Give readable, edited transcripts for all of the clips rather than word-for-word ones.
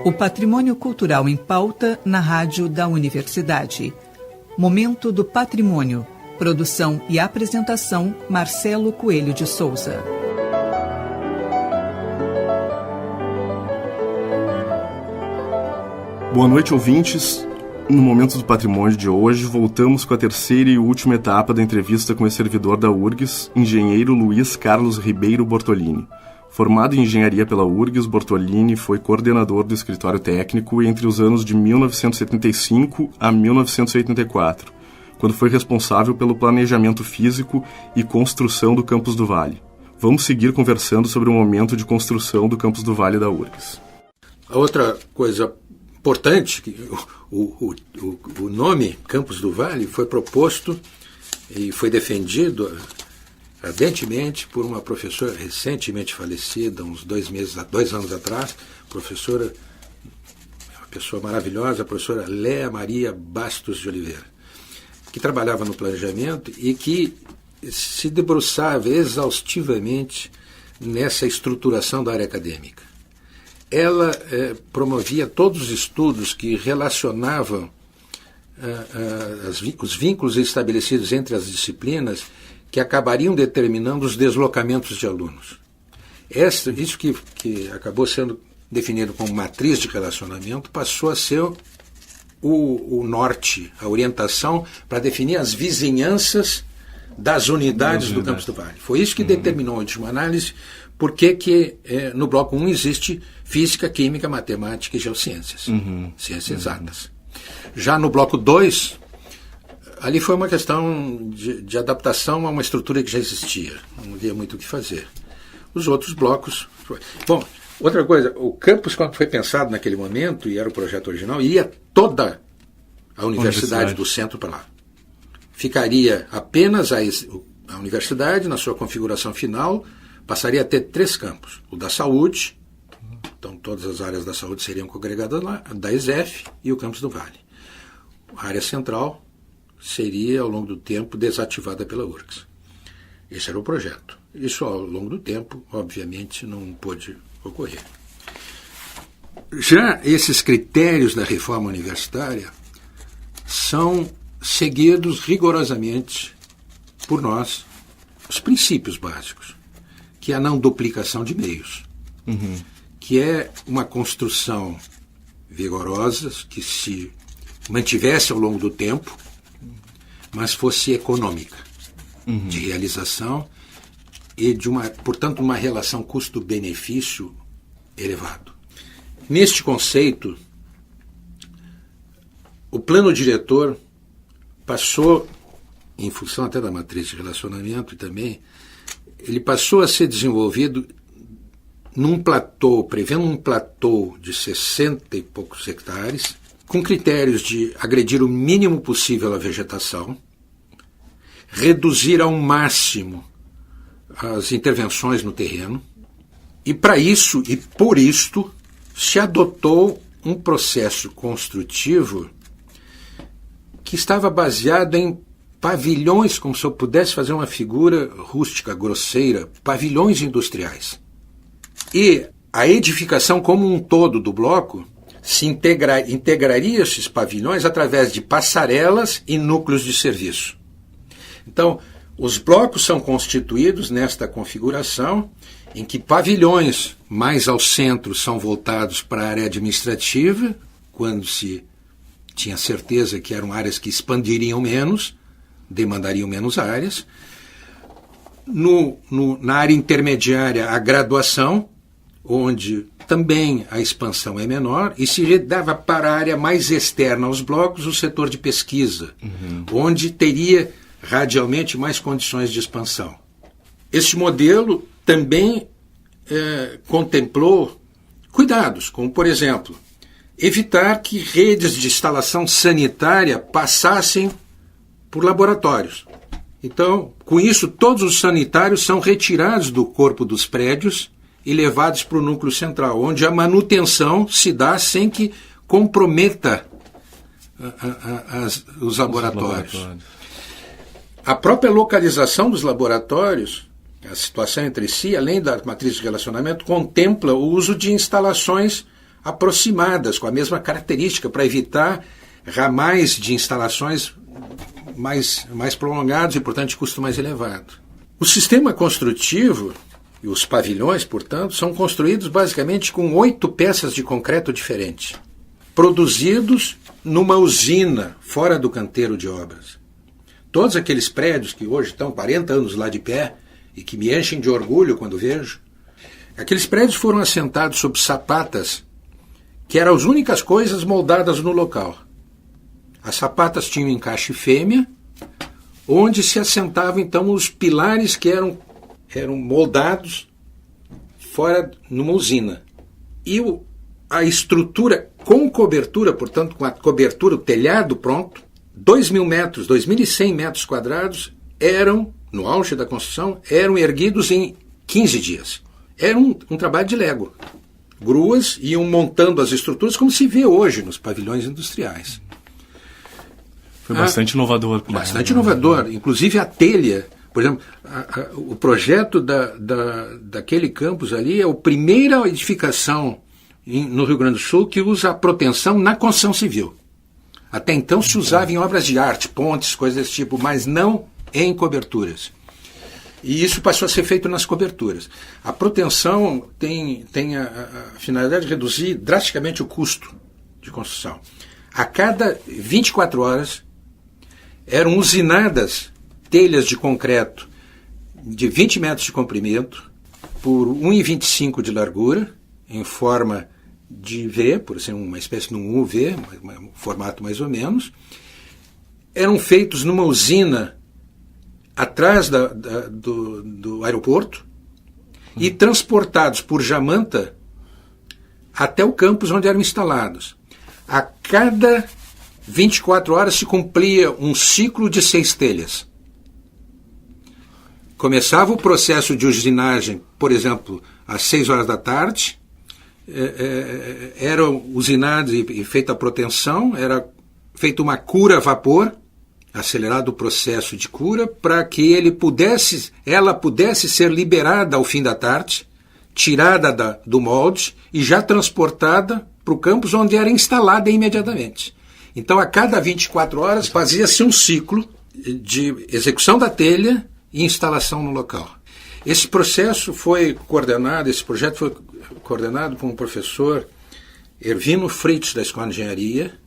O patrimônio cultural em pauta na rádio da Universidade. Momento do Patrimônio. Produção e apresentação, Marcelo Coelho de Souza. Boa noite, ouvintes. No Momento do Patrimônio de hoje, voltamos com a terceira e última etapa da entrevista com o servidor da URGS, engenheiro Luiz Carlos Ribeiro Bortolini. Formado em engenharia pela URGS, Bortolini foi coordenador do escritório técnico entre os anos de 1975 a 1984, quando foi responsável pelo planejamento físico e construção do Campus do Vale. Vamos seguir conversando sobre o momento de construção do Campus do Vale da URGS. A outra coisa importante, que o nome Campus do Vale foi proposto e foi defendido ardentemente por uma professora recentemente falecida, uns 2 anos atrás, professora, uma pessoa maravilhosa, a professora Léa Maria Bastos de Oliveira, que trabalhava no planejamento e que se debruçava exaustivamente nessa estruturação da área acadêmica. Ela promovia todos os estudos que relacionavam os vínculos estabelecidos entre as disciplinas que acabariam determinando os deslocamentos de alunos. Isso que acabou sendo definido como matriz de relacionamento passou a ser o norte, a orientação para definir as vizinhanças das unidades do Campus do Vale. Foi isso que determinou, em última análise, por que no bloco 1 existe física, química, matemática e geociências, ciências exatas. Já no bloco 2, ali foi uma questão de adaptação a uma estrutura que já existia, não havia muito o que fazer. Os outros blocos... Bom, outra coisa, o campus, quando foi pensado naquele momento, e era o projeto original, ia toda a universidade do centro para lá. Ficaria apenas a universidade, na sua configuração final, passaria a ter 3 campos. O da saúde, então todas as áreas da saúde seriam congregadas lá, da ESEF e o Campus do Vale. A área central seria, ao longo do tempo, desativada pela URGS. Esse era o projeto. Isso, ao longo do tempo, obviamente, não pôde ocorrer. Já esses critérios da reforma universitária são seguidos rigorosamente por nós, os princípios básicos, que é a não duplicação de meios, que é uma construção vigorosa, que se mantivesse ao longo do tempo, mas fosse econômica, de realização e portanto, uma relação custo-benefício elevado. Neste conceito, o plano diretor passou, em função até da matriz de relacionamento também, ele passou a ser desenvolvido prevendo um platô de 60 e poucos hectares, com critérios de agredir o mínimo possível a vegetação, reduzir ao máximo as intervenções no terreno, e para isso, e por isto, se adotou um processo construtivo que estava baseado em pavilhões, como se eu pudesse fazer uma figura rústica, grosseira, pavilhões industriais. E a edificação como um todo do bloco se integraria esses pavilhões através de passarelas e núcleos de serviço. Então, os blocos são constituídos nesta configuração em que pavilhões mais ao centro são voltados para a área administrativa, quando se tinha certeza que eram áreas que expandiriam menos, demandariam menos áreas. Na área intermediária, a graduação, onde também a expansão é menor, e se dava para a área mais externa aos blocos o setor de pesquisa, onde teria radialmente mais condições de expansão. Este modelo também contemplou cuidados, como, por exemplo, evitar que redes de instalação sanitária passassem por laboratórios. Então, com isso, todos os sanitários são retirados do corpo dos prédios e levados para o núcleo central, onde a manutenção se dá sem que comprometa os laboratórios. A própria localização dos laboratórios, a situação entre si, além da matriz de relacionamento, contempla o uso de instalações aproximadas, com a mesma característica, para evitar ramais de instalações mais prolongados e, portanto, de custo mais elevado. O sistema construtivo e os pavilhões, portanto, são construídos basicamente com 8 peças de concreto diferentes, produzidos numa usina fora do canteiro de obras. Todos aqueles prédios que hoje estão 40 anos lá de pé e que me enchem de orgulho quando vejo, aqueles prédios foram assentados sob sapatas, que eram as únicas coisas moldadas no local. As sapatas tinham encaixe fêmea, onde se assentavam então os pilares que eram moldados fora numa usina. E a estrutura com cobertura, portanto com a cobertura, o telhado pronto, 2.000 metros, 2.100 metros quadrados, no auge da construção, eram erguidos em 15 dias. Era um trabalho de Lego. Gruas iam montando as estruturas como se vê hoje nos pavilhões industriais. Foi bastante inovador. Bastante inovador. Inclusive a telha, por exemplo, o projeto daquele campus ali é a primeira edificação no Rio Grande do Sul que usa a proteção na construção civil. Até então se usava em obras de arte, pontes, coisas desse tipo, mas não em coberturas. E isso passou a ser feito nas coberturas. A proteção tem a finalidade de reduzir drasticamente o custo de construção. A cada 24 horas eram usinadas telhas de concreto de 20 metros de comprimento por 1,25 de largura, em forma de V, por ser uma espécie de um UV, um formato mais ou menos. Eram feitos numa usina atrás do aeroporto e transportados por jamanta até o campus onde eram instalados. A cada 24 horas se cumpria um ciclo de 6 telhas. Começava o processo de usinagem, por exemplo, às 6 horas da tarde, eram usinados e feita a proteção, era feita uma cura a vapor, acelerado o processo de cura, para que ela pudesse ser liberada ao fim da tarde, tirada do molde e já transportada para o campus onde era instalada imediatamente. Então, a cada 24 horas fazia-se um ciclo de execução da telha e instalação no local. Esse projeto foi coordenado por um professor, Erwino Fritz, da Escola de Engenharia,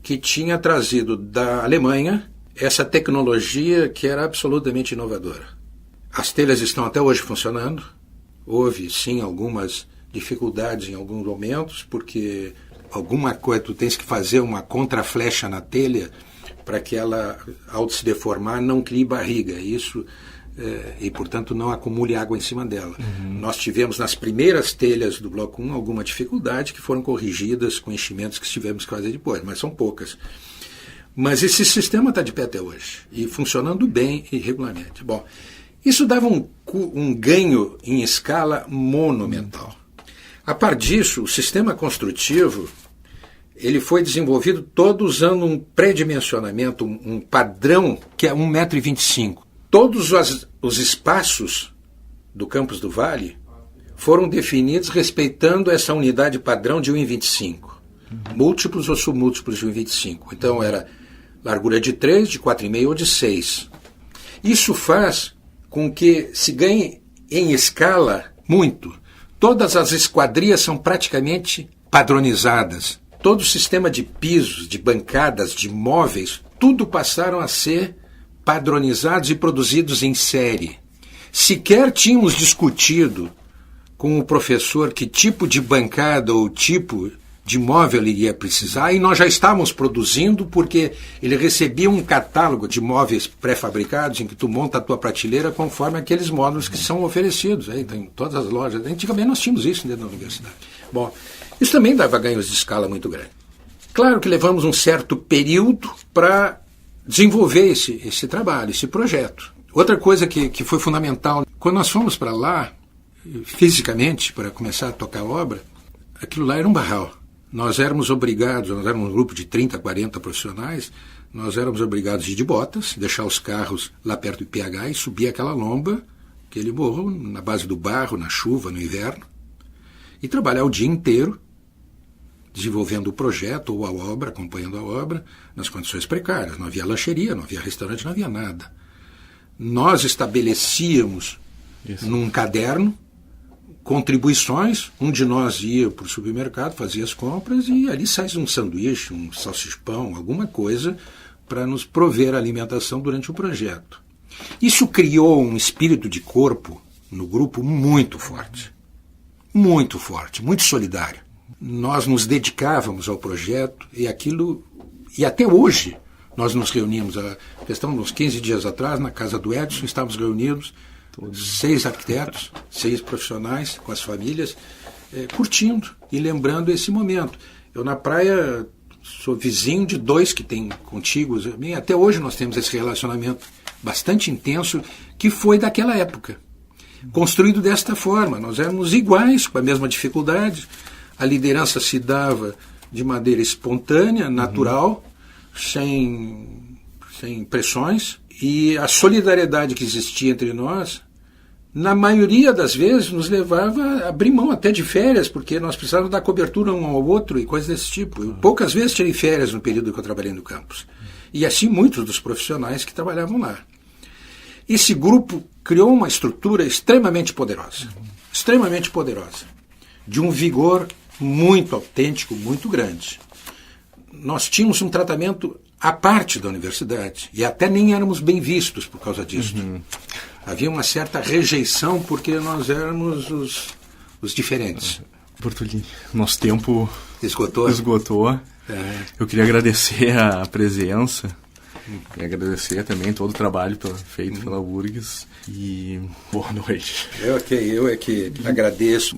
que tinha trazido da Alemanha essa tecnologia que era absolutamente inovadora. As telhas estão até hoje funcionando. Houve, sim, algumas dificuldades em alguns momentos, porque alguma coisa, tu tens que fazer uma contraflecha na telha para que ela, ao se deformar, não crie barriga. Isso, e, portanto, não acumule água em cima dela. Nós tivemos, nas primeiras telhas do Bloco 1, alguma dificuldade que foram corrigidas com enchimentos que tivemos que fazer depois, mas são poucas. Mas esse sistema está de pé até hoje, e funcionando bem e regularmente. Bom, isso dava um ganho em escala monumental. A par disso, o sistema construtivo ele foi desenvolvido todo usando um pré-dimensionamento, um padrão que é 1,25 m. Todos os espaços do campus do Vale foram definidos respeitando essa unidade padrão de 1,25 m. Múltiplos ou submúltiplos de 1,25 m. Então era largura de 3, de 4,5 ou de 6. Isso faz com que se ganhe em escala muito. Todas as esquadrias são praticamente padronizadas. Todo o sistema de pisos, de bancadas, de móveis, tudo passaram a ser padronizados e produzidos em série. Sequer tínhamos discutido com o professor que tipo de bancada ou tipo de móvel ele ia precisar, e nós já estávamos produzindo porque ele recebia um catálogo de móveis pré-fabricados em que tu monta a tua prateleira conforme aqueles módulos que são oferecidos. Aí tem todas as lojas. Antigamente nós tínhamos isso dentro da universidade. Bom, isso também dava ganhos de escala muito grande. Claro que levamos um certo período para desenvolver esse trabalho, esse projeto. Outra coisa que foi fundamental, quando nós fomos para lá, fisicamente, para começar a tocar a obra, aquilo lá era um barral. Nós éramos obrigados, nós éramos um grupo de 30, 40 profissionais, nós éramos obrigados a ir de botas, deixar os carros lá perto do IPH e subir aquela lomba, aquele morro, na base do barro, na chuva, no inverno, e trabalhar o dia inteiro desenvolvendo o projeto ou a obra, acompanhando a obra, nas condições precárias. Não havia lancheria, não havia restaurante, não havia nada. Nós estabelecíamos num caderno contribuições, um de nós ia para o supermercado, fazia as compras e ali sai um sanduíche, um salsichão, alguma coisa para nos prover a alimentação durante o projeto. Isso criou um espírito de corpo no grupo muito forte, muito solidário. Nós nos dedicávamos ao projeto e até hoje nós nos reuníamos. A questão uns 15 dias atrás, na casa do Edson, estávamos reunidos, 6 arquitetos, 6 profissionais com as famílias, curtindo e lembrando esse momento. Eu na praia sou vizinho de 2 que têm contíguos. Até hoje nós temos esse relacionamento bastante intenso que foi daquela época. Construído desta forma, nós éramos iguais, com a mesma dificuldade. A liderança se dava de maneira espontânea, natural, sem pressões, e a solidariedade que existia entre nós, na maioria das vezes, nos levava a abrir mão até de férias, porque nós precisávamos dar cobertura um ao outro e coisas desse tipo. Eu, poucas vezes tirei férias no período que eu trabalhei no campus. E assim muitos dos profissionais que trabalhavam lá. Esse grupo criou uma estrutura extremamente poderosa, de um vigor muito autêntico, muito grande. Nós tínhamos um tratamento à parte da universidade e até nem éramos bem vistos por causa disso. Havia uma certa rejeição porque nós éramos os diferentes. Bortolini, nosso tempo esgotou. Eu queria agradecer a presença e agradecer também todo o trabalho feito pela URGS e boa noite. Eu é que agradeço.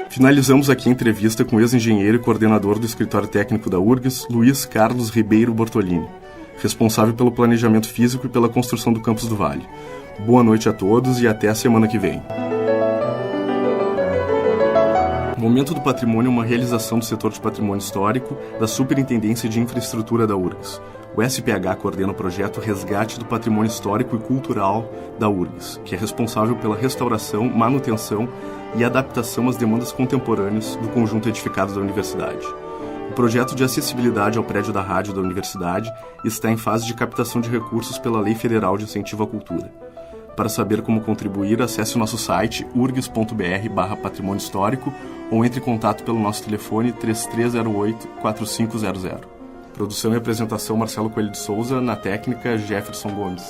Finalizamos aqui a entrevista com o ex-engenheiro e coordenador do escritório técnico da URGS, Luiz Carlos Ribeiro Bortolini, responsável pelo planejamento físico e pela construção do Campus do Vale. Boa noite a todos e até a semana que vem. O Momento do Patrimônio é uma realização do setor de patrimônio histórico da Superintendência de Infraestrutura da URGS. O SPH coordena o projeto Resgate do Patrimônio Histórico e Cultural da URGS, que é responsável pela restauração, manutenção e adaptação às demandas contemporâneas do conjunto edificado da universidade. O projeto de acessibilidade ao prédio da rádio da universidade está em fase de captação de recursos pela Lei Federal de Incentivo à Cultura. Para saber como contribuir, acesse o nosso site urgs.br/patrimônio histórico ou entre em contato pelo nosso telefone 3308-4500. Produção e apresentação Marcelo Coelho de Souza, na técnica Jefferson Gomes.